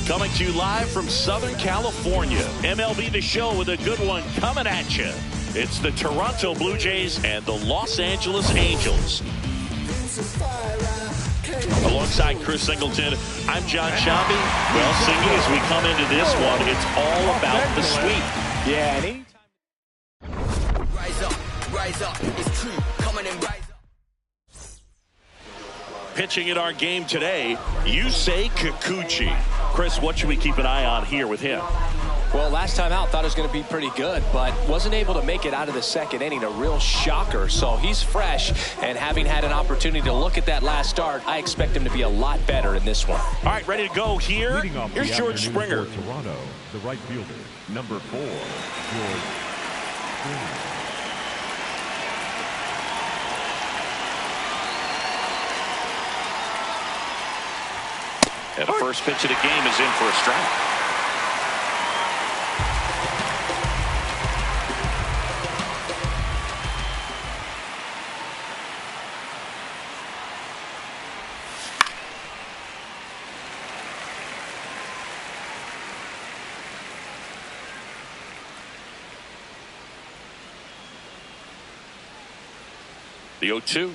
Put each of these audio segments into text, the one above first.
Coming to you live from Southern California. MLB The Show with a good one coming at you. It's the Toronto Blue Jays and the Los Angeles Angels. Alongside Chris Singleton, I'm John Shambi. Well, Singy, as we come into this one, it's all about the sweep. Yeah, and anytime. Rise up, it's true, coming and rise up. Pitching in our game today, Yusei Kikuchi. Chris, what should we keep an eye on here with him? Well, last time out, thought it was going to be pretty good, but wasn't able to make it out of the second inning. A real shocker. So he's fresh, and having had an opportunity to look at that last start, I expect him to be a lot better in this one. All right, ready to go here. Here's George Springer. For Toronto, the right fielder, number 4, George Springer. And the first pitch of the game is in for a strike. The 0-2.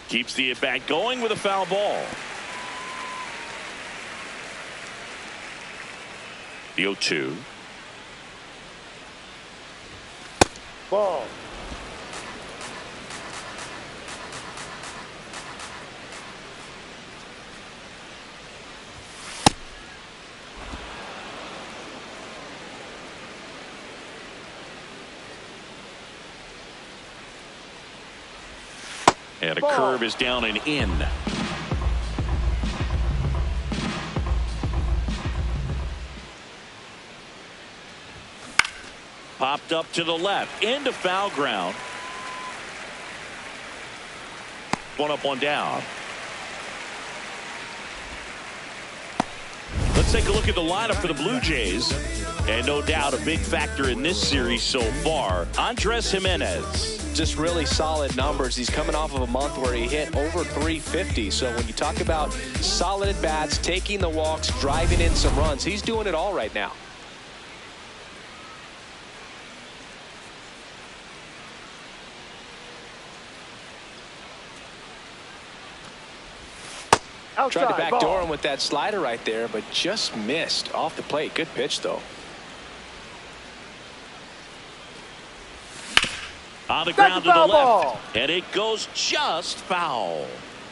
Keeps the at-bat going with a foul ball. The 0-2. Ball. And a curve is down and in. Popped up to the left, into foul ground. One up, one down. Let's take a look at the lineup for the Blue Jays. And no doubt a big factor in this series so far, Andres Gimenez. Just really solid numbers. He's coming off of a month where he hit over 350. So when you talk about solid at bats, taking the walks, driving in some runs, he's doing it all right now. Outside, tried to backdoor ball. him with that slider right there, but just missed off the plate. Good pitch, though. On the ground to the foul left. ball. And it goes just foul.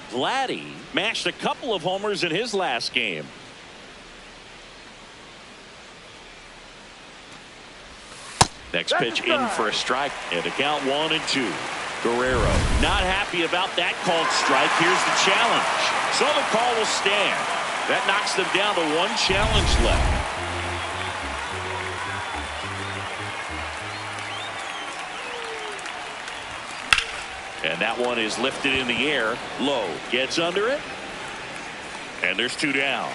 Vladdy mashed a couple of homers in his last game. Next pitch in for a strike. And a count 1-2. Guerrero not happy about that called strike. Here's the challenge. So the call will stand. That knocks them down to one challenge left. And that one is lifted in the air. Low gets under it. And there's two down.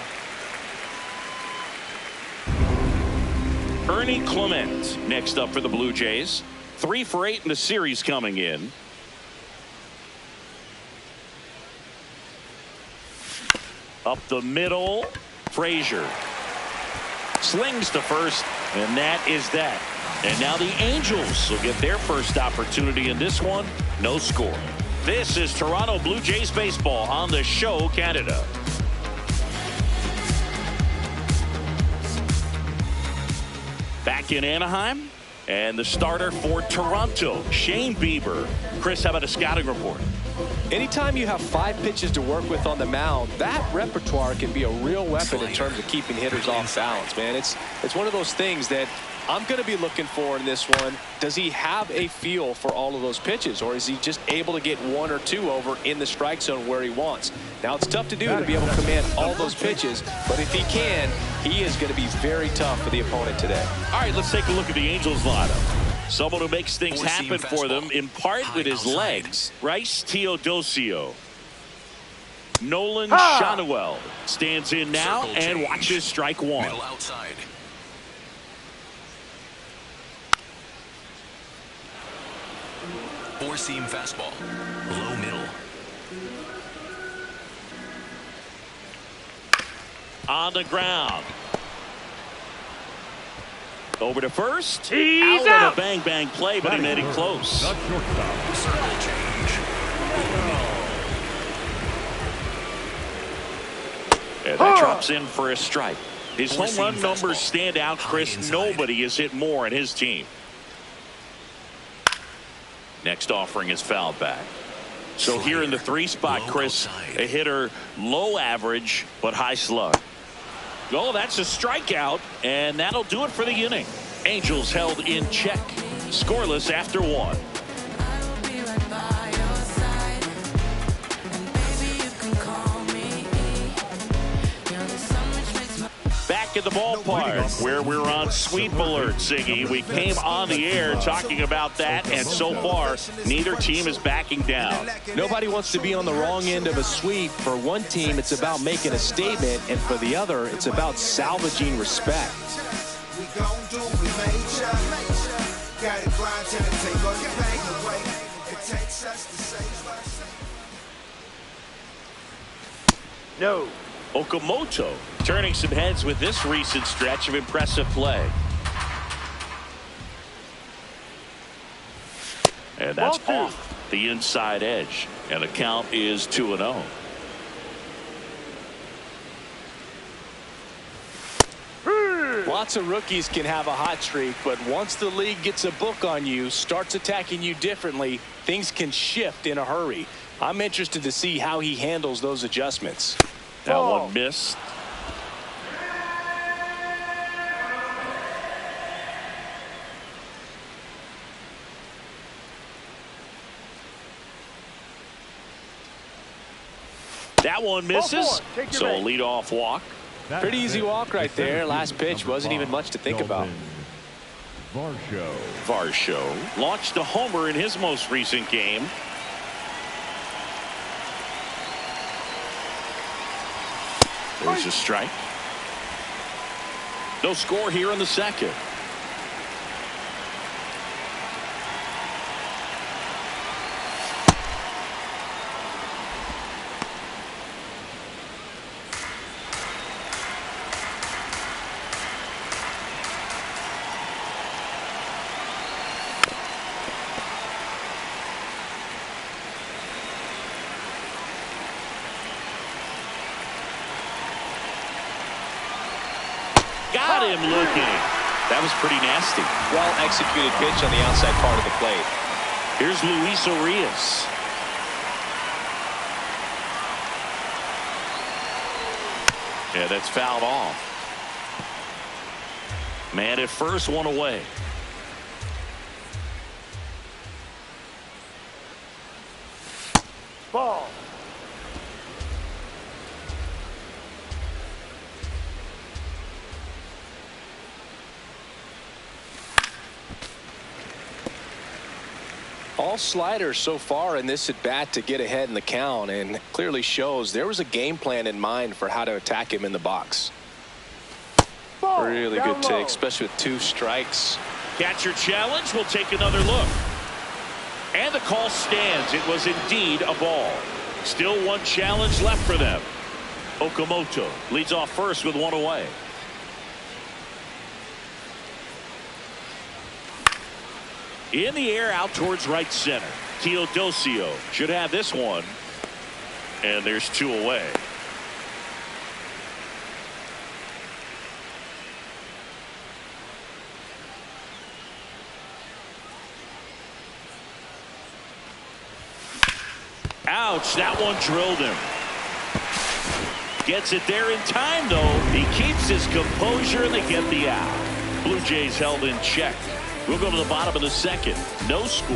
Ernie Clement next up for the Blue Jays. 3 for 8 in the series coming in. Up the middle. Frazier slings to first, and that is that. And now the Angels will get their first opportunity in this one. No score. This is Toronto Blue Jays baseball on the Show Canada. Back in Anaheim, and the starter for Toronto, Shane Bieber. Chris, how about a scouting report? Anytime you have 5 pitches to work with on the mound, that repertoire can be a real weapon in terms of keeping hitters off balance, man. It's one of those things that I'm going to be looking for in this one. Does he have a feel for all of those pitches, or is he just able to get 1 or 2 over in the strike zone where he wants? Now, it's tough to do to be able to command all those pitches, but if he can, he is going to be very tough for the opponent today. All right, let's take a look at the Angels lineup. Someone who makes things happen for them, in part with his legs. Bryce Teodosio. Nolan Shanuel stands in now and watches strike 1. Middle outside. Four-seam fastball. Low middle. on the ground. Over to first. He's out. out. Of a bang-bang play, but he made it close. Not shortstop. Circle change. And that drops in for a strike. His home run numbers stand out, Chris. Nobody has hit more in his team. Next offering is fouled back. So here in the 3 spot, Chris, a hitter low average but high slug. Oh, that's a strikeout, and that'll do it for the inning. Angels held in check, scoreless after 1. Back at the ballpark where we're on sweep alert, Siggy. We came on the air talking about that, and so far neither team is backing down. Nobody wants to be on the wrong end of a sweep. For one team, it's about making a statement, and for the other, it's about salvaging respect. We gon' do what we made ya. Gotta grind till it take all your pain away. It takes us to save us. No. Okamoto turning some heads with this recent stretch of impressive play. And that's off the inside edge, and the count is 2-0. Lots of rookies can have a hot streak, but once the league gets a book on you, starts attacking you differently, things can shift in a hurry. I'm interested to see how he handles those adjustments. That one missed. That one misses. So a leadoff walk. Pretty easy walk right there. Last pitch wasn't even much to think about. Varsho launched a homer in his most recent game. There's a strike. No score here in the second. Got him looking. That was pretty nasty. Well executed pitch on the outside part of the plate. Here's Luis Urias. Yeah, that's fouled off. Man at first, one away. Ball. All sliders so far in this at bat to get ahead in the count, and clearly shows there was a game plan in mind for how to attack him in the box. Ball. Really Down good low. take, especially with 2 strikes. Catcher challenge. We'll take another look. And the call stands. It was indeed a ball. Still one challenge left for them. Okamoto leads off first with 1 away. In the air out towards right center. Teodosio should have this one. And there's 2 away. Ouch, that one drilled him. Gets it there in time, though. He keeps his composure, and they get the out. Blue Jays held in check. We'll go to the bottom of the second. No score.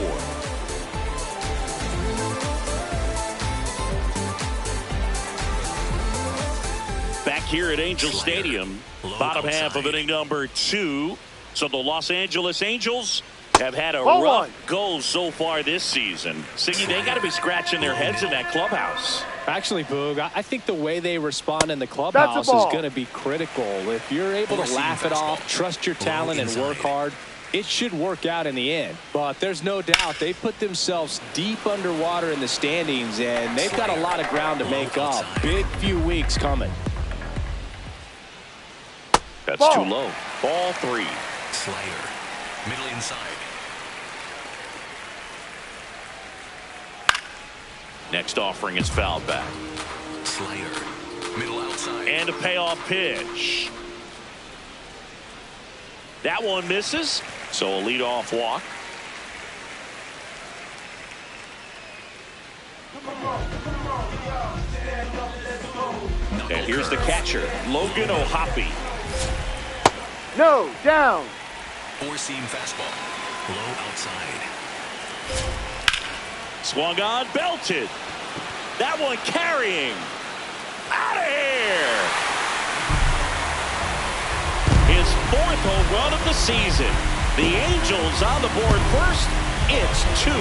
Back here at Angel Stadium, bottom half of inning number 2. So the Los Angeles Angels have had a rough go so far this season. Siggy, they got to be scratching their heads in that clubhouse. Actually, Boog, I think the way they respond in the clubhouse is going to be critical. If you're able to laugh it off, trust your talent, and work hard, it should work out in the end. But there's no doubt they put themselves deep underwater in the standings, and they've got a lot of ground to make up. Big few weeks coming. That's Ball. too low. Ball 3. Slider. Middle inside. Next offering is fouled back. Slider. Middle outside. And a payoff pitch. That one misses, so a leadoff walk. And here's the catcher, Logan O'Hoppe. No, down. Four-seam fastball. Low outside. Swung on, belted. That one carrying. Out of here. His 4th home run of the season. The Angels on the board first. It's 2-0.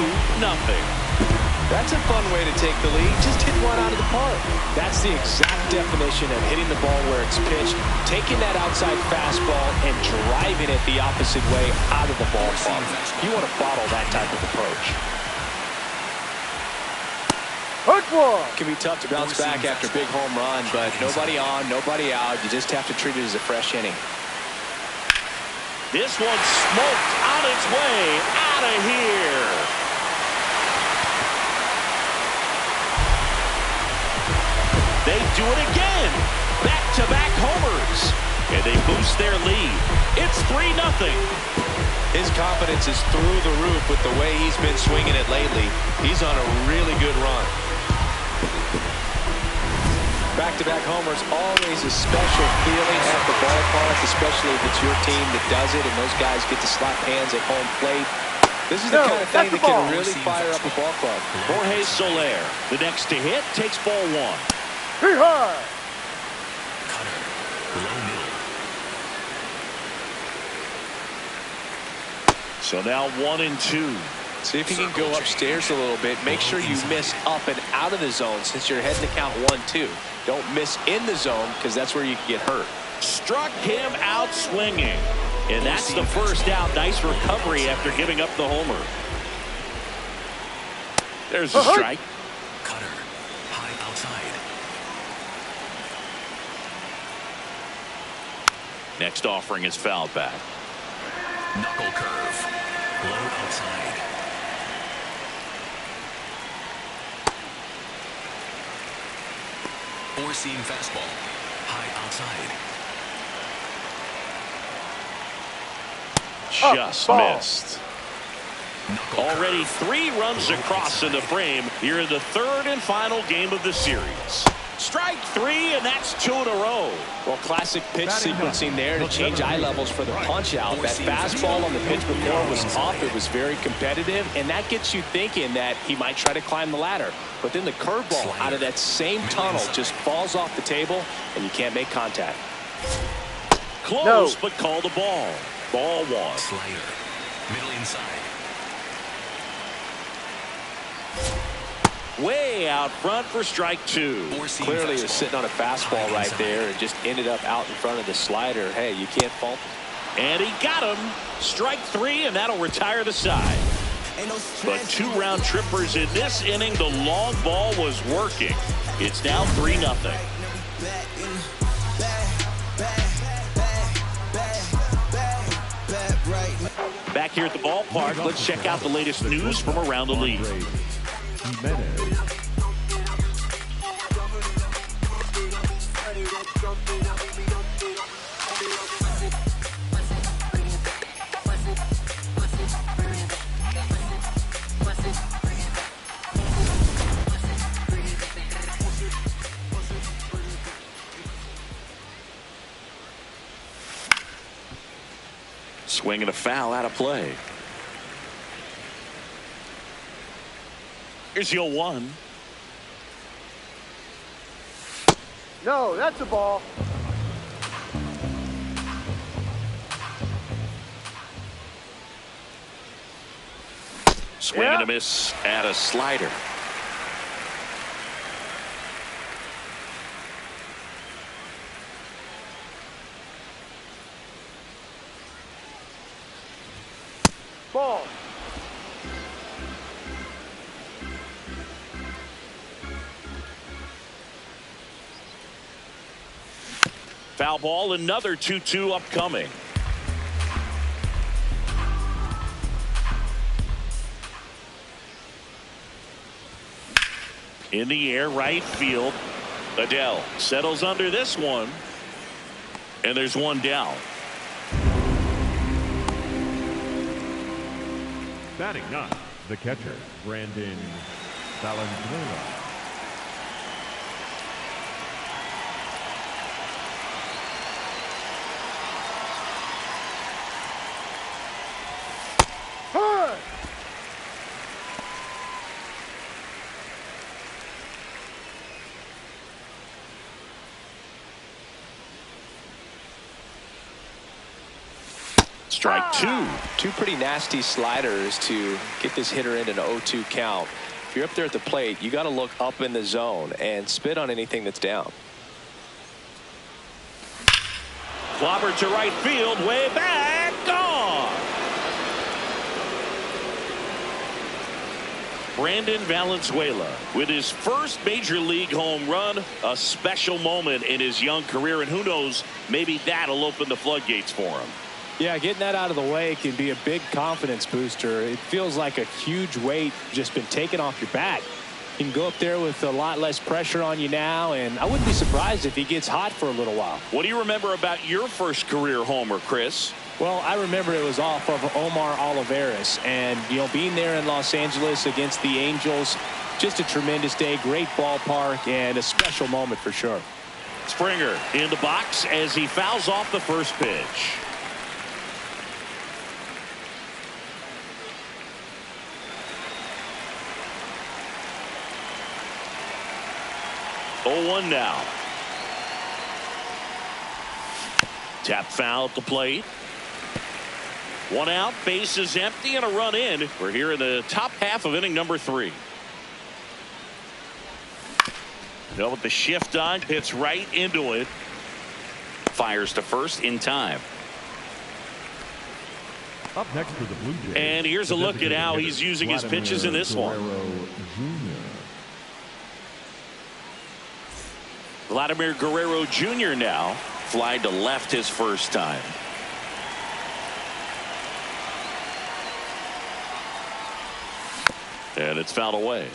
That's a fun way to take the lead. Just hit one out of the park. That's the exact definition of hitting the ball where it's pitched, taking that outside fastball and driving it the opposite way out of the ballpark. You want to bottle that type of approach. Hook one. It can be tough to bounce back after a big home run, but nobody on, nobody out. You just have to treat it as a fresh inning. This one smoked on its way out of here. They do it again. Back-to-back homers. And they boost their lead. It's 3-0. His confidence is through the roof with the way he's been swinging it lately. He's on a really good run. Back-to-back homers, always a special feeling at the ballpark, especially if it's your team that does it and those guys get to slap hands at home plate. This is the kind of thing that can really fire up a ball club. Jorge Soler, the next to hit, takes ball 1. Too high. Cutter. Low middle. So now 1-2. See if you can go upstairs a little bit. Make sure you miss up and out of the zone since you're heading to count 1-2. Don't miss in the zone because that's where you can get hurt. Struck him out swinging. And that's the first out. Nice recovery after giving up the homer. There's a strike. Cutter. High outside. Next offering is fouled back. Knuckle curve. Low outside. Four-seam fastball. High outside. Just ball. missed. Already 3 runs across in the frame here in the 3rd and final game of the series. Strike 3, and that's 2 in a row. Well, classic pitch sequencing there to change eye levels for the punch out. That fastball on the pitch before was off. It was very competitive, and that gets you thinking that he might try to climb the ladder. But then the curveball out of that same tunnel just falls off the table, and you can't make contact. Close, but called a ball. Ball 1. Slider. Middle inside. Way out front for strike 2. Clearly is sitting on a fastball right there and just ended up out in front of the slider. Hey, you can't fault him. And he got him. Strike 3, and that'll retire the side. But 2 round trippers in this inning. The long ball was working. It's now 3-0. Back here at the ballpark, let's check out the latest news from around the league. Swing and a foul out of play. Here's your 1. No, that's a ball. Swing and a miss at a slider. Ball. Foul ball, another 2-2 upcoming. In the air, right field. Adele settles under this one. And there's one down. Batting ninth, the catcher, Brandon Valenzuela. Hard. Strike two. Two pretty nasty sliders to get this hitter into an 0-2 count. If you're up there at the plate, you got to look up in the zone and spit on anything that's down. Clobber to right field, way back, gone. Brandon Valenzuela with his first major league home run, a special moment in his young career, and who knows, maybe that'll open the floodgates for him. Yeah, getting that out of the way can be a big confidence booster. It feels like a huge weight just been taken off your back. You can go up there with a lot less pressure on you now, and I wouldn't be surprised if he gets hot for a little while. What do you remember about your first career homer, Chris? Well, I remember it was off of Omar Olivares, and, you know, being there in Los Angeles against the Angels, just a tremendous day, great ballpark, and a special moment for sure. Springer in the box as he fouls off the first pitch. Oh, 1 now. Tap foul at the plate. 1 out, base is empty, and a run in. We're here in the top half of inning number 3. Now with the shift on, hits right into it. Fires to first in time. Up next for the Blue Jays. And here's a look at how he's using his pitches in this one. Vladimir Guerrero Jr. now fly to left his first time. And it's fouled away.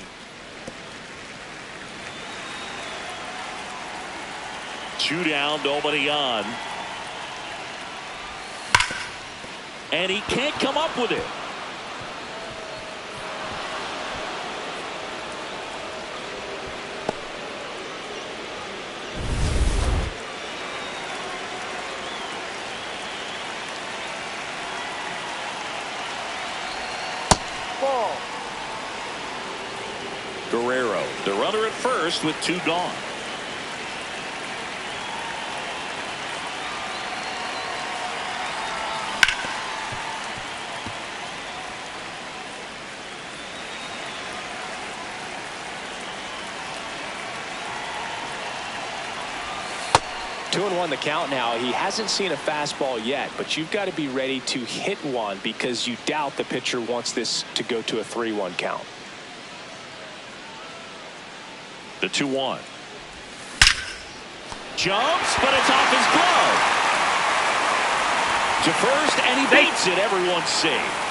Two down, nobody on. And he can't come up with it. Ball. Guerrero, the runner at first with 2 gone. Two and 1 the count now. He hasn't seen a fastball yet, but you've got to be ready to hit one because you doubt the pitcher wants this to go to a 3-1 count. The 2-1. Jumps, but it's off his glove. To first, and he baits it. Everyone's safe.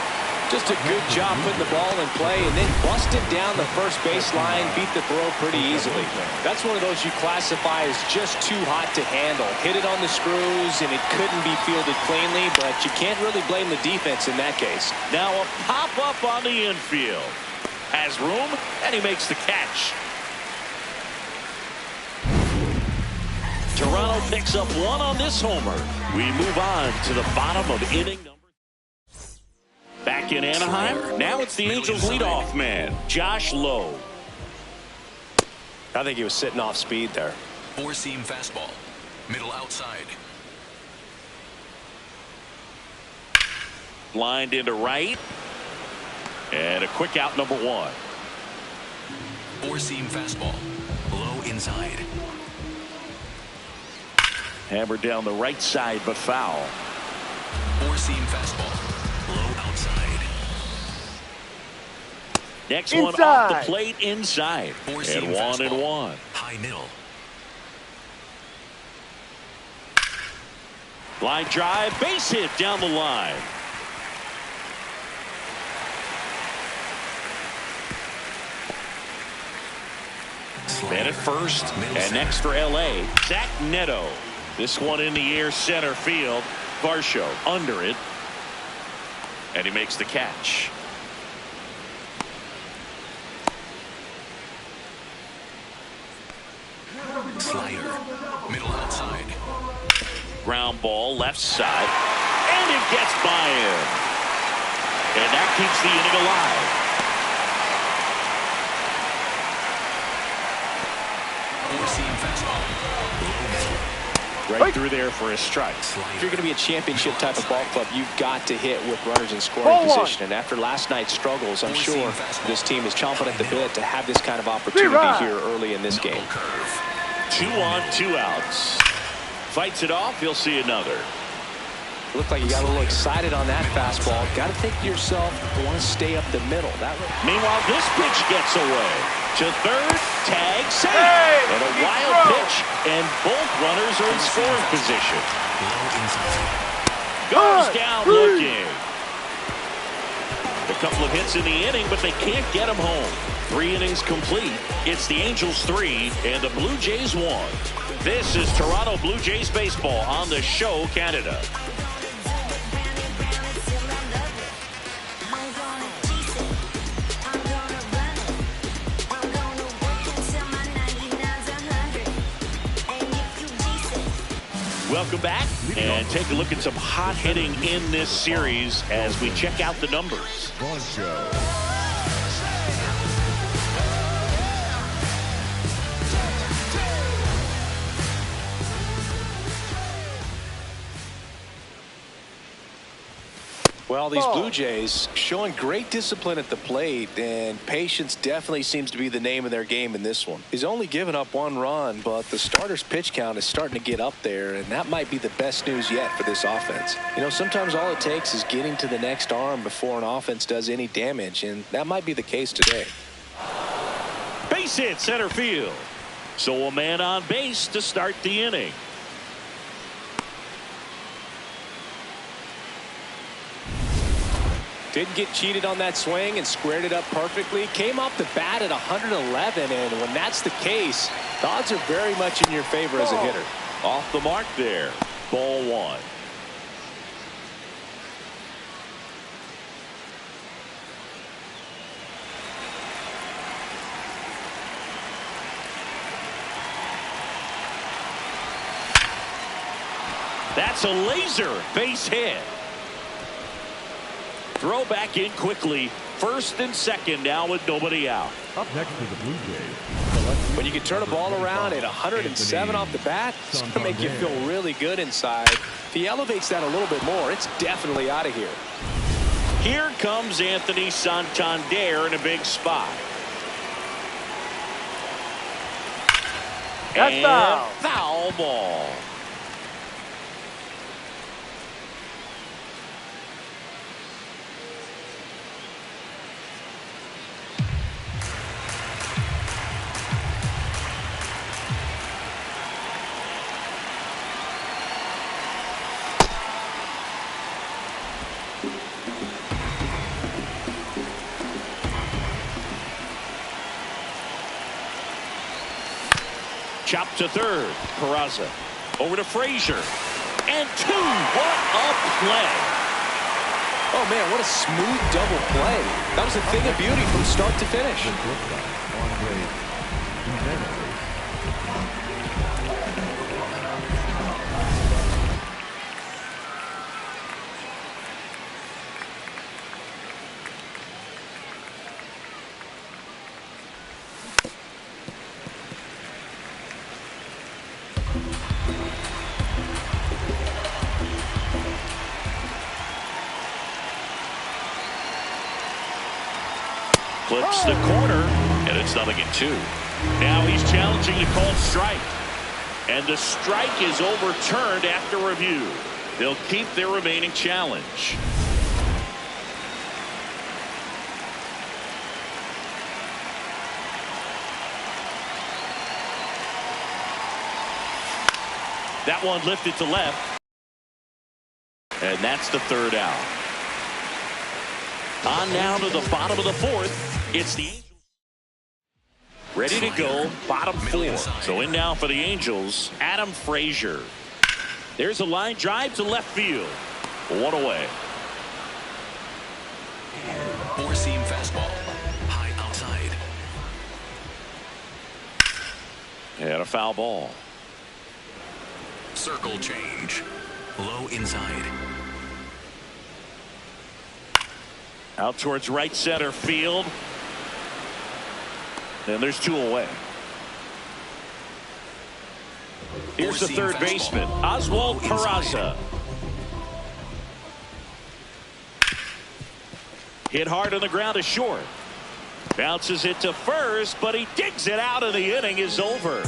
Just a good job putting the ball in play and then busted down the first baseline, beat the throw pretty easily. That's one of those you classify as just too hot to handle. Hit it on the screws and it couldn't be fielded cleanly, but you can't really blame the defense in that case. Now a pop-up on the infield. Has room, and he makes the catch. Toronto picks up 1 on this homer. We move on to the bottom of inning number. Back in Anaheim, now it's the Angels leadoff man, Josh Lowe. I think he was sitting off speed there. 4-seam fastball. Middle outside. Lined into right. And a quick out, number 1. 4-seam fastball. Low inside. Hammered down the right side, but foul. 4-seam fastball. Low outside. Next Inside. one off the plate inside. 4-seam And 1 fastball. and 1. High middle. Line drive, base hit down the line. Man at first, and next for L.A., Zach Neto. This one in the air, center field. Varsho under it, and he makes the catch. Slider. Middle outside. Ground ball left side, and it gets by him. And that keeps the inning alive. Four-seam fastball. Right through there for a strike. If you're going to be a championship type of ball club, you've got to hit with runners in scoring position. And after last night's struggles, I'm sure this team is chomping at the bit to have this kind of opportunity here early in this game. 2 on, 2 outs. Fights it off. He'll see another. Looked like you got a little excited on that fastball. Got to think to yourself, I want to stay up the middle. Meanwhile, this pitch gets away. To third, tag, safe. And a wild pitch, and both runners are in scoring position. Goes down looking. A couple of hits in the inning, but they can't get him home. 3 innings complete. It's the Angels 3 and the Blue Jays 1. This is Toronto Blue Jays baseball on the Show Canada. Welcome back, and take a look at some hot hitting in this series as we check out the numbers. Well, these Blue Jays showing great discipline at the plate, and patience definitely seems to be the name of their game in this one. He's only given up 1 run, but the starter's pitch count is starting to get up there, and that might be the best news yet for this offense. You know, sometimes all it takes is getting to the next arm before an offense does any damage, and that might be the case today. Base hit center field. So a man on base to start the inning. Didn't get cheated on that swing and squared it up perfectly. Came off the bat at 111, and when that's the case, the odds are very much in your favor as a hitter. Off the mark there. Ball 1. That's a laser base hit. Throw back in quickly. First and second now with nobody out. Up next to the Blue Jays. When you can turn a ball around at 107 off the bat, it's going to make you feel really good inside. If he elevates that a little bit more, it's definitely out of here. Here comes Anthony Santander in a big spot. That's foul. Foul ball. Chop to third. Peraza over to Frazier. And 2. What a play. Oh, man, what a smooth double play. That was a thing of beauty from start to finish. Flips the corner, and it's 0-2. Now he's challenging a called strike. And the strike is overturned after review. They'll keep their remaining challenge. That one lifted to left. And that's the third out. On now to the bottom of the fourth. It's the Angels. Ready to go, bottom four. So in now for the Angels, Adam Frazier. There's a line drive to left field. One away. Four-seam fastball. High outside. And a foul ball. Circle change. Low inside. Out towards right center field. And there's two away. Here's the third baseman, Oswald Peraza. Hit hard on the ground to short. Bounces it to first, but he digs it out, and the inning is over.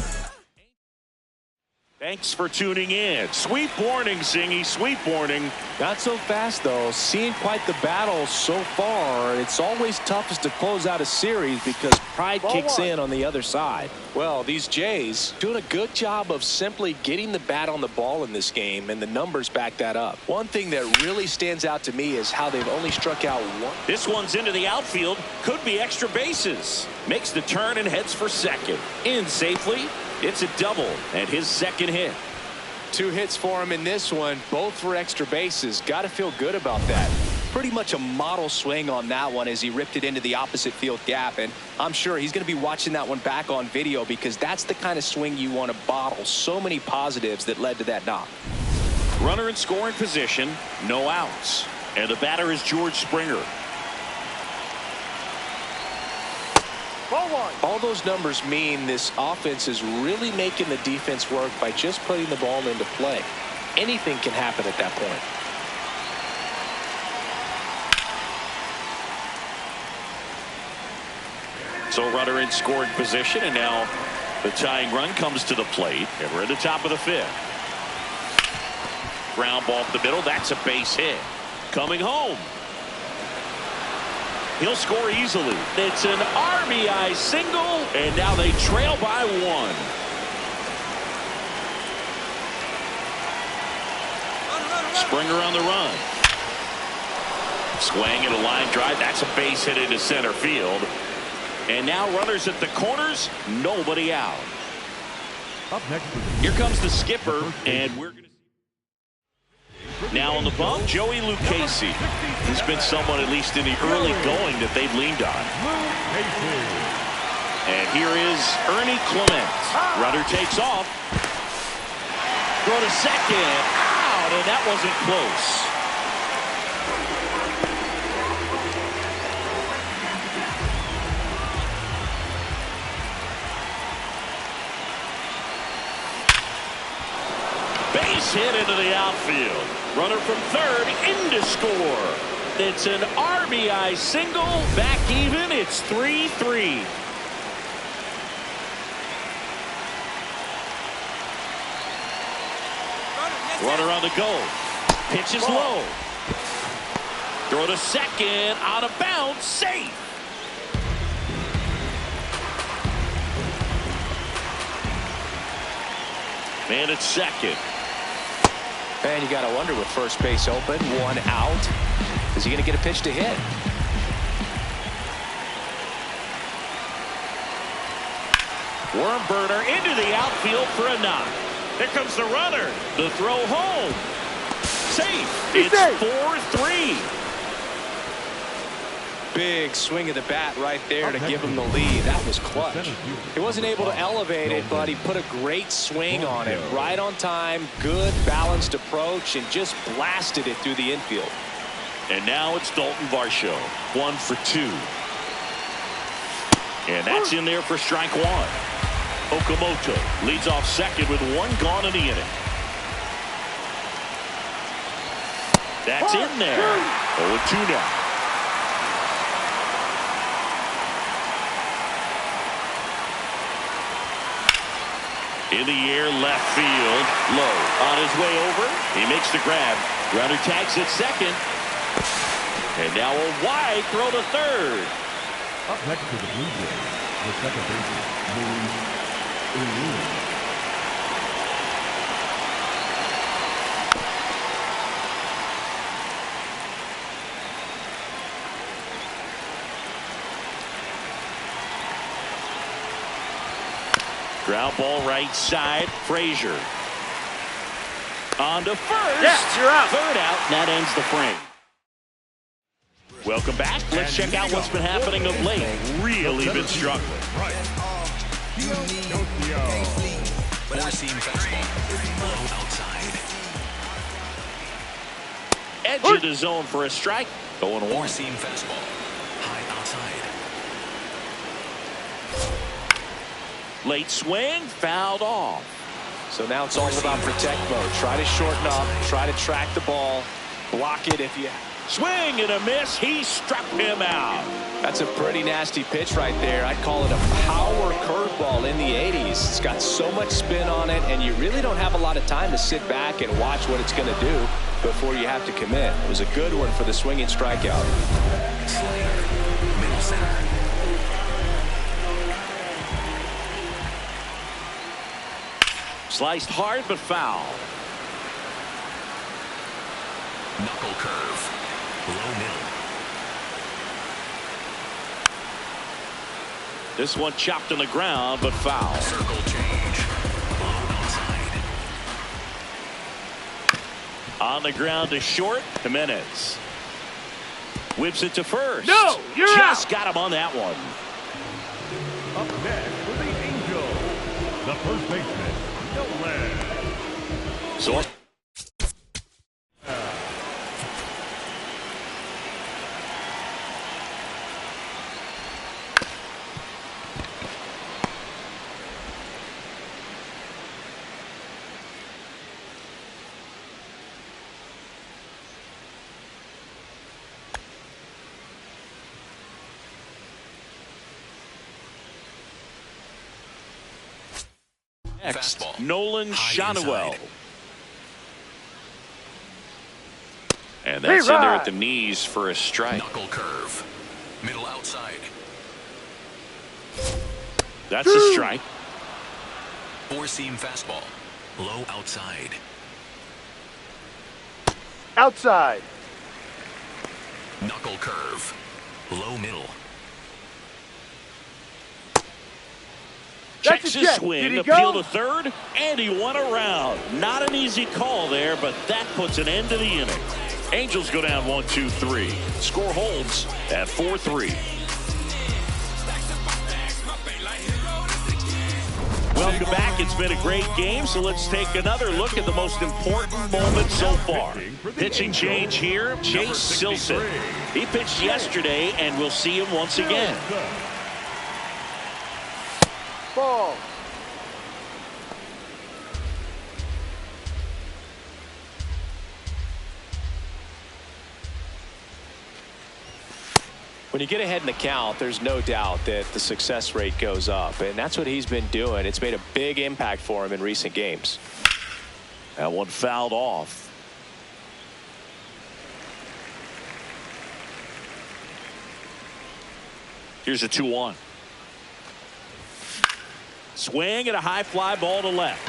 Thanks for tuning in. Sweep warning, Zingy. Sweep warning. Not so fast, though. Seeing quite the battle so far. It's always toughest to close out a series because pride kicks in on the other side. Well, these Jays doing a good job of simply getting the bat on the ball in this game, and the numbers back that up. One thing that really stands out to me is how they've only struck out one. This one's into the outfield. Could be extra bases. Makes the turn and heads for second. In safely. It's a double and his second hit. 2 hits for him in this one, both for extra bases. Got to feel good about that. Pretty much a model swing on that one as he ripped it into the opposite field gap, and I'm sure he's going to be watching that one back on video because that's the kind of swing you want to bottle. So many positives that led to that knock. Runner in scoring position, no outs, and the batter is George Springer. Ball one. All those numbers mean this offense is really making the defense work by just putting the ball into play. Anything can happen at that point. So runner in scoring position, and now the tying run comes to the plate, and we're at the top of the fifth. Ground ball up the middle. That's a base hit. Coming home. He'll score easily. It's an RBI single, and now they trail by 1. Springer on the run. Swing and a line drive. That's a base hit into center field. And now runners at the corners, nobody out. Up next, Here comes the skipper, and we're going to now on the bump, Joey Lucchesi. He's been someone, at least in the early going, that they've leaned on. And here is Ernie Clement. Runner takes off. Throw to second. Out, and that wasn't close. Base hit into the outfield. Runner from third in to score. It's an RBI single. Back even. It's 3-3. Runner on the go. Pitch is low. Throw to second. Out of bounds. Safe. Man at second. Man, you got to wonder with first base open, 1 out. Is he going to get a pitch to hit? Worm burner into the outfield for a knock. Here comes the runner. The throw home. Safe. It's 4-3. Big swing of the bat right there to give him the lead. That was clutch. He wasn't able to elevate it, but he put a great swing on it. Right on time, good balanced approach, and just blasted it through the infield. And now it's Dalton Varsho. 1 for 2. And that's in there for strike 1. Okamoto leads off second with 1 gone in the inning. That's in there. 0-2 now. In the air, left field, low. On his way over, he makes the grab. Runner tags at second. And now a wide throw to third. up next to the Blue Jays, the second baseman, Luis Urias. Ground ball right side. Frazier. On to first. Yes, you're out. Third out, and that ends the frame. Welcome back. Let's check out what's been happening of late. Really been struggling. Four-seam fastball. Low outside. Edge of the zone for a strike. Going one. Four-seam fastball. High outside. Late swing. Fouled off. So now it's all about protect mode. Try to shorten up. Try to track the ball. Block it if you... Swing and a miss. He struck him out. That's a pretty nasty pitch right there. I'd call it a power curveball in the 80s. It's got so much spin on it, and you really don't have a lot of time to sit back and watch what it's going to do before you have to commit. It was a good one for the swinging strikeout. Slayer. Middle center. Sliced hard but foul. Knuckle curve. Low middle. This one chopped on the ground but foul. Circle change. Low outside. On the ground to short. Jimenez whips it to first. No, you're just out. got him on that one. Up next for the Angels, the first baseman, Nolan. So next, Fastball. Nolan High Shonwell. inside. And that's in there right. at the knees for a strike. Knuckle curve. Middle outside. That's a strike. Four-seam fastball. Low outside. Outside. Knuckle curve. Low middle. That's Checks a his check. swing, Did he appeal go? to third, and he won a round. Not an easy call there, but that puts an end to the inning. Angels go down 1-2-3. Score holds at 4-3. Welcome back. It's been a great game, so let's take another look at the most important moment so far. Pitching change here, Chase Silson. He pitched yesterday, and we'll see him once again. Ball. When you get ahead in the count, there's no doubt that the success rate goes up, and that's what he's been doing. It's made a big impact for him in recent games. That one fouled off. Here's a 2-1. Swing and a high fly ball to left.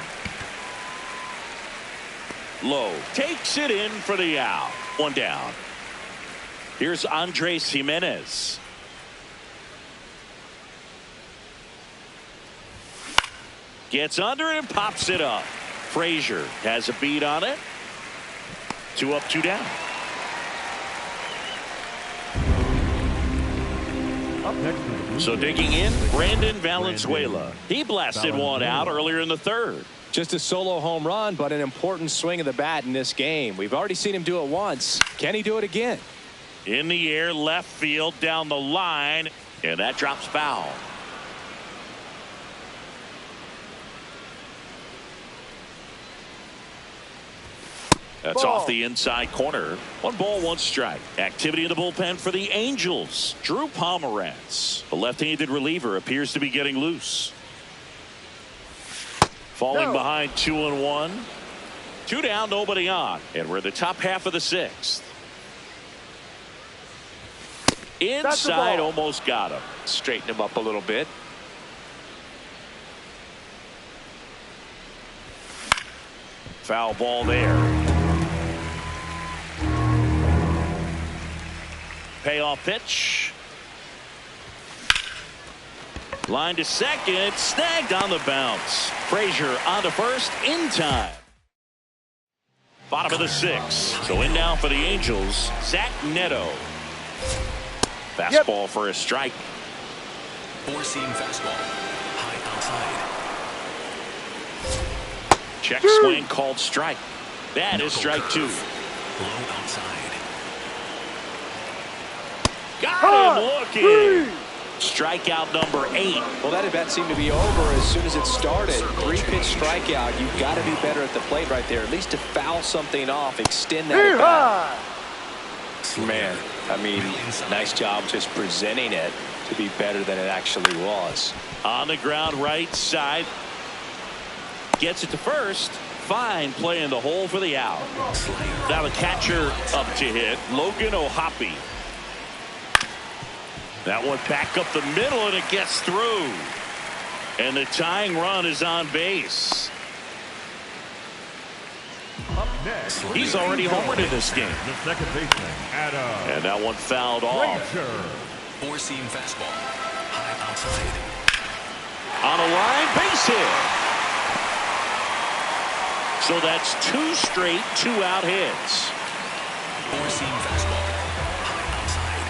Low takes it in for the out. One down. Here's Andres Jimenez. Gets under it and pops it up. Frazier has a beat on it. 2 up, 2 down. Up next for the Blue So Jays, digging in, Brandon Valenzuela. He blasted one out earlier in the third. Just a solo home run, but an important swing of the bat in this game. We've already seen him do it once. Can he do it again? In the air, left field, down the line, and that drops foul. That's Ball. off the inside corner. 1 ball, 1 strike. Activity in the bullpen for the Angels. Drew Pomeranz, the left-handed reliever, appears to be getting loose. Falling behind 2-1. 2 down, nobody on. And we're in the top half of the 6th. Inside, almost got him. Straighten him up a little bit. Foul ball there. Payoff pitch. Line to second, snagged on the bounce. Frazier on to first in time. Bottom of the 6th. So in now for the Angels, Zach Neto. Fastball for a strike. Four-seam fastball. High outside. Check swing called strike. That is strike 2. Low outside. Got him looking. Strikeout number 8. Well, that at bat seemed to be over as soon as it started. 3-pitch strikeout. You've got to be better at the plate right there. At least to foul something off, extend that at bat. Man, I mean, nice job just presenting it to be better than it actually was. On the ground right side. Gets it to first. Fine play in the hole for the out. Now the catcher up to hit. Logan O'Hoppe. That one back up the middle, and it gets through. And the tying run is on base. Up next, He's already homered in this game. the second baseman, Adam. And that one fouled off. Frazier. Four-seam fastball. High outside. On a line, base hit. So that's 2 straight 2-out hits. Four-seam fastball. High outside.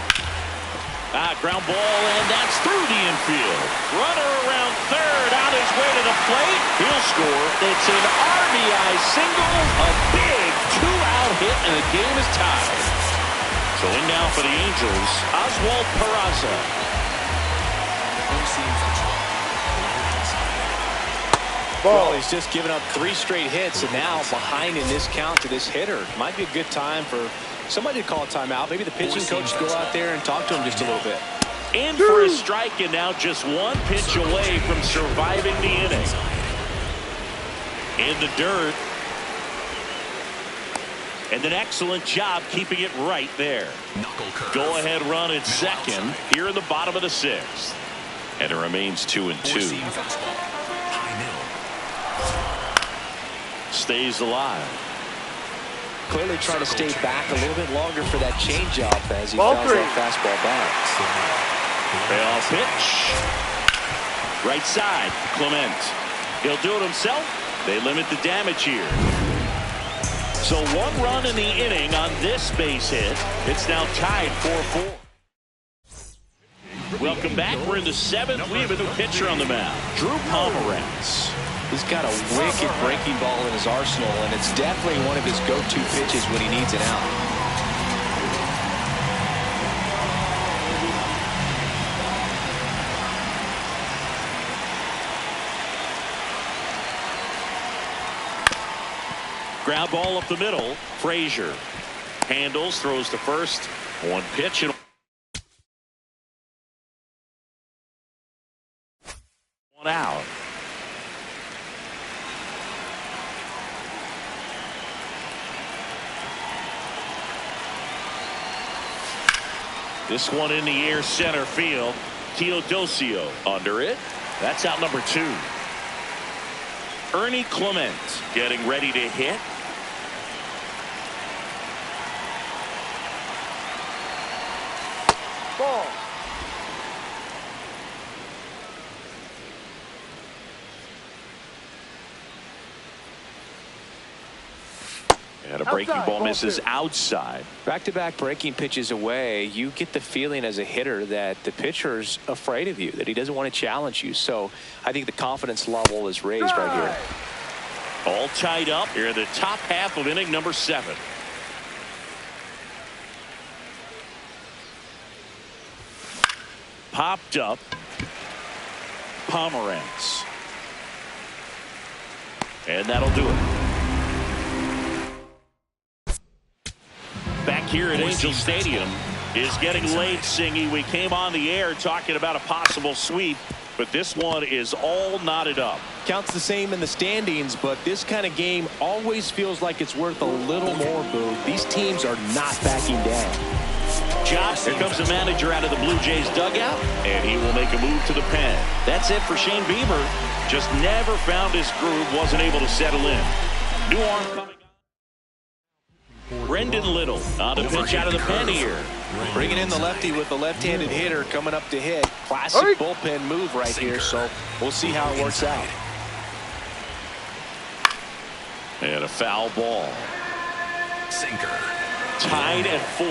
Ground ball, and that's through the infield. Runner around third, on his way to the plate. He'll score. It's an RBI single, a big 2-out hit, and the game is tied. So in now for the Angels, Oswald Peraza. Four-seam fastball. Well, he's just given up 3 straight hits, and now behind in this count to this hitter. Might be a good time for somebody to call a timeout. Maybe the pitching coach go out there and talk to him just a little bit. In for a strike, and now just 1 pitch away from surviving the inning. In the dirt. And an excellent job keeping it right there. Knuckle curve. Go ahead run at second here in the bottom of the 6th. And it remains 2-2. Four-seam fastball. High middle. Stays alive. Clearly trying to stay back a little bit longer for that changeup as he Ball fouls 3. that fastball back. Payoff pitch. Right side, Clement. He'll do it himself. They limit the damage here. So 1 run in the inning on this base hit. It's now tied 4-4. Welcome back. We're in the 7th. We have a new pitcher on the mound, Drew Pomeranz. He's got a wicked breaking ball in his arsenal, and it's definitely one of his go-to pitches when he needs an out. Ground ball up the middle. Frazier handles, throws to first. 1 pitch and 1 out. This one in the air, center field. Teodosio under it. That's out number 2. Ernie Clement getting ready to hit. Ball. And a breaking Outside, ball ball misses 2. outside. Back-to-back breaking pitches away, you get the feeling as a hitter that the pitcher's afraid of you, that he doesn't want to challenge you. So I think the confidence level is raised right here. All tied up here in the top half of inning number 7. Popped up. Pomeranz. And that'll do it. Back here at Angel Stadium is getting late, Singy. We came on the air talking about a possible sweep, but this one is all knotted up. Counts the same in the standings, but this kind of game always feels like it's worth a little more, Boo. These teams are not backing down. Josh, here comes the manager out of the Blue Jays dugout, and he will make a move to the pen. That's it for Shane Bieber. Just never found his groove, wasn't able to settle in. New arm coming. Brendan Little on the pitch out of the pen here. Bringing in the lefty with the left-handed hitter coming up to hit. Classic bullpen move right here, so we'll see how it works out. And a foul ball. Sinker. Tied at 4.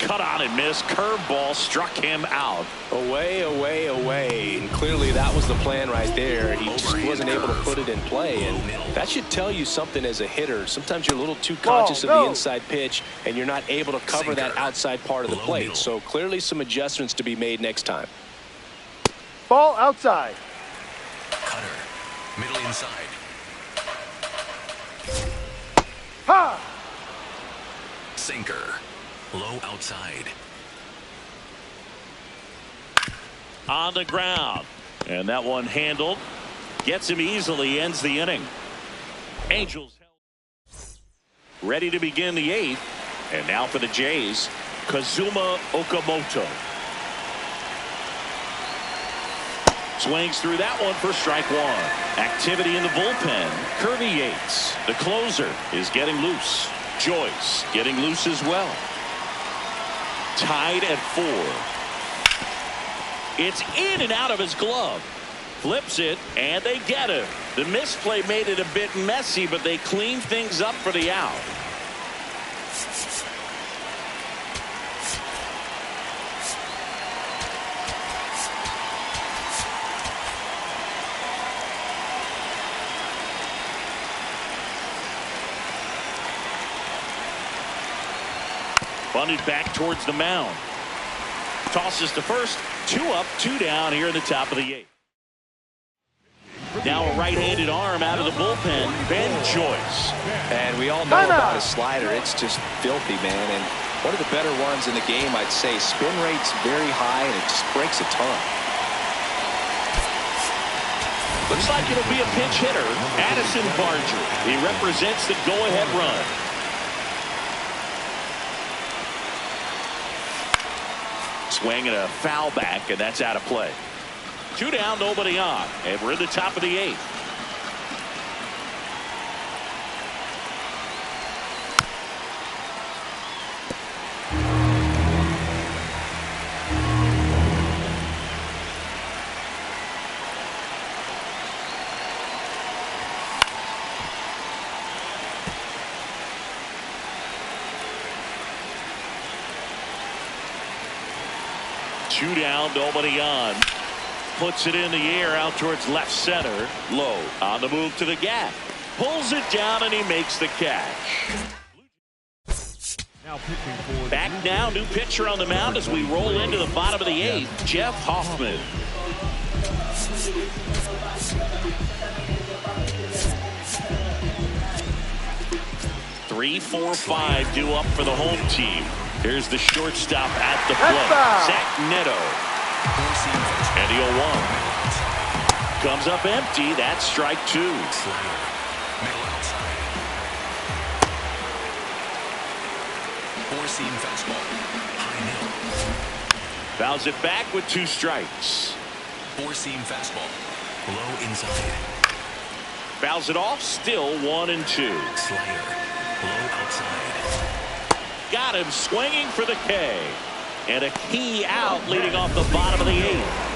Cut on and missed. Curveball struck him out. Away, away, away. And clearly that was the plan right there. He just wasn't able to put it in play. And that should tell you something as a hitter. Sometimes you're a little too conscious of the inside pitch, and you're not able to cover that outside part of the plate. So clearly some adjustments to be made next time. Ball outside. Cutter. Middle inside. Ha! Sinker. Low outside. On the ground. And that one handled. Gets him easily. Ends the inning. Angels ready to begin the 8th. And now for the Jays, Kazuma Okamoto. Swings through that one for strike 1. Activity in the bullpen. Kirby Yates, the closer, is getting loose. Joyce getting loose as well. Tied at 4. It's in and out of his glove. Flips it, and they get him. The misplay made it a bit messy, but they clean things up for the out. Bunted back towards the mound. Tosses to first. 2 up, 2 down here in the top of the 8th. Now a right-handed arm out of the bullpen, Ben Joyce. And we all know about his slider. It's just filthy, man. And one of the better ones in the game, I'd say. Spin rate's very high, and it just breaks a ton. Looks like it'll be a pinch hitter, Addison Barger. He represents the go-ahead run. Swing and a foul back, and that's out of play. 2 down, nobody on, and we're in the top of the 8th. Two down, nobody on. Puts it in the air out towards left center. Low on the move to the gap. Pulls it down and he makes the catch. Back now, new pitcher on the mound as we roll into the bottom of the 8th. Jeff Hoffman. 3, 4, 5 due up for the home team. Here's the shortstop at the plate. Zach Neto. And the 0-1. Comes up empty. That's strike 2. Middle outside. 4-seam fastball. High middle. Fouls it back with 2 strikes. 4-seam fastball. Low inside. Fouls it off. Still 1 and 2. Slider. Low outside. Got him swinging for the K. And a key out leading off the bottom of the 8th.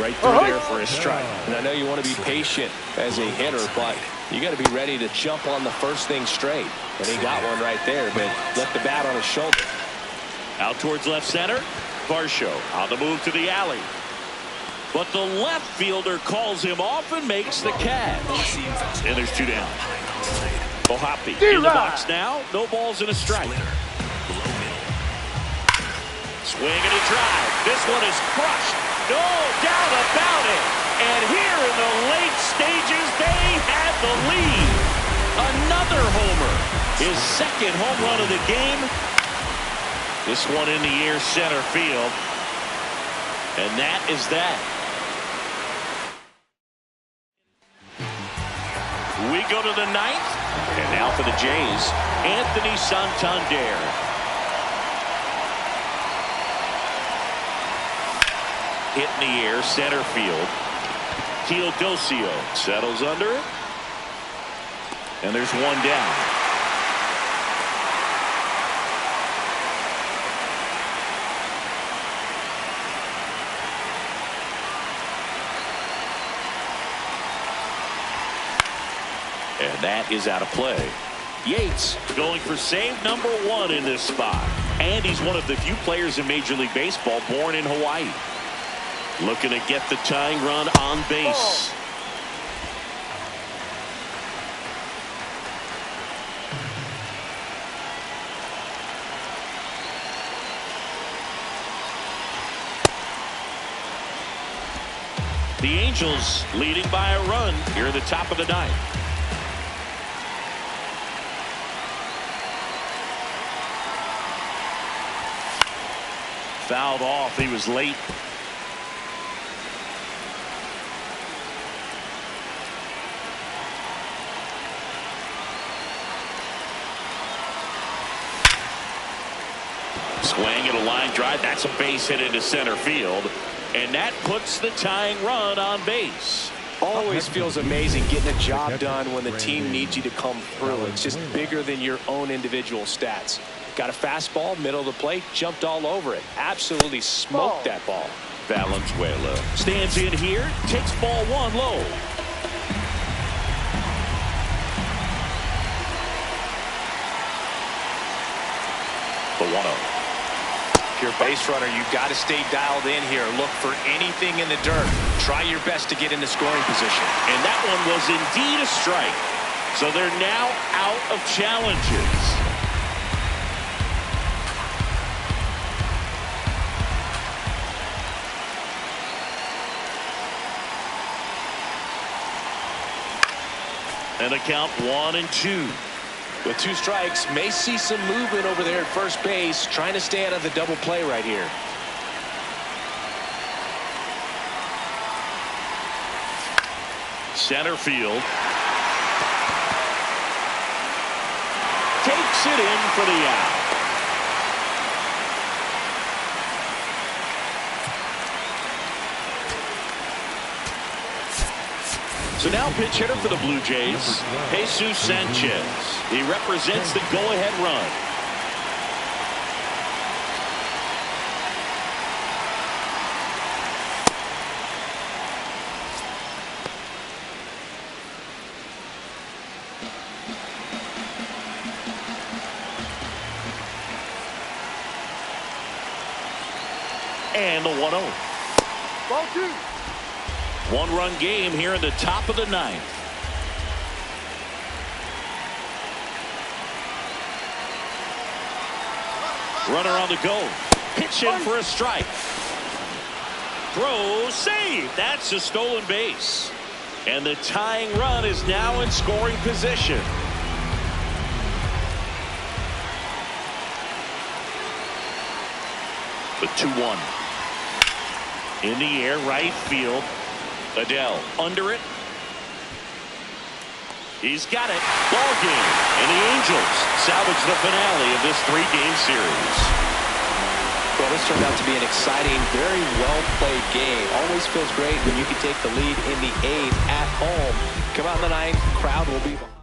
Right through there for a strike. And I know you want to be patient as a hitter, but you got to be ready to jump on the first thing straight. And he got one right there, but left the bat on his shoulder. Out towards left center. Varsho on the move to the alley. But the left fielder calls him off and makes the catch. And there's 2 down. Mohapi in the box now. No balls and a strike. Swing and a drive. This one is crushed. No doubt about it. And here in the late stages, they have the lead. Another homer. His 2nd home run of the game. This one in the air center field. And that is that. We go to the 9th. And now for the Jays, Anthony Santander. Hit in the air, center field. Teodosio settles under it. And there's one down. And that is out of play. Yates going for save number 1 in this spot. And he's one of the few players in Major League Baseball born in Hawaii. Looking to get the tying run on base. The Angels leading by a run here at the top of the ninth. Fouled off. He was late. Swing at a line drive. That's a base hit into center field. And that puts the tying run on base. Always feels amazing getting a job done when the team needs you to come through. It's just bigger than your own individual stats. Got a fastball, middle of the plate, jumped all over it. Absolutely smoked that ball. Valenzuela stands in here, takes ball 1 low. The 1-0. If you're a base runner, you've got to stay dialed in here. Look for anything in the dirt. Try your best to get into scoring position. And that one was indeed a strike. So they're now out of challenges. And a count 1-2. With 2 strikes, may see some movement over there at first base, trying to stay out of the double play right here. Center field. Takes it in for the out. So now pitch hitter for the Blue Jays, Jesus Sanchez. He represents the go-ahead run. And the 1-0. Ball 2. 1-run game here in the top of the ninth. Runner on the go. Pitch in for a strike. Throw, save. That's a stolen base. And the tying run is now in scoring position. The 2-1. In the air, right field. Adele under it. He's got it. Ball game. And the Angels salvage the finale of this 3-game series. Well, this turned out to be an exciting, very well-played game. Always feels great when you can take the lead in the 8th at home. Come out in the 9th, crowd will be behind.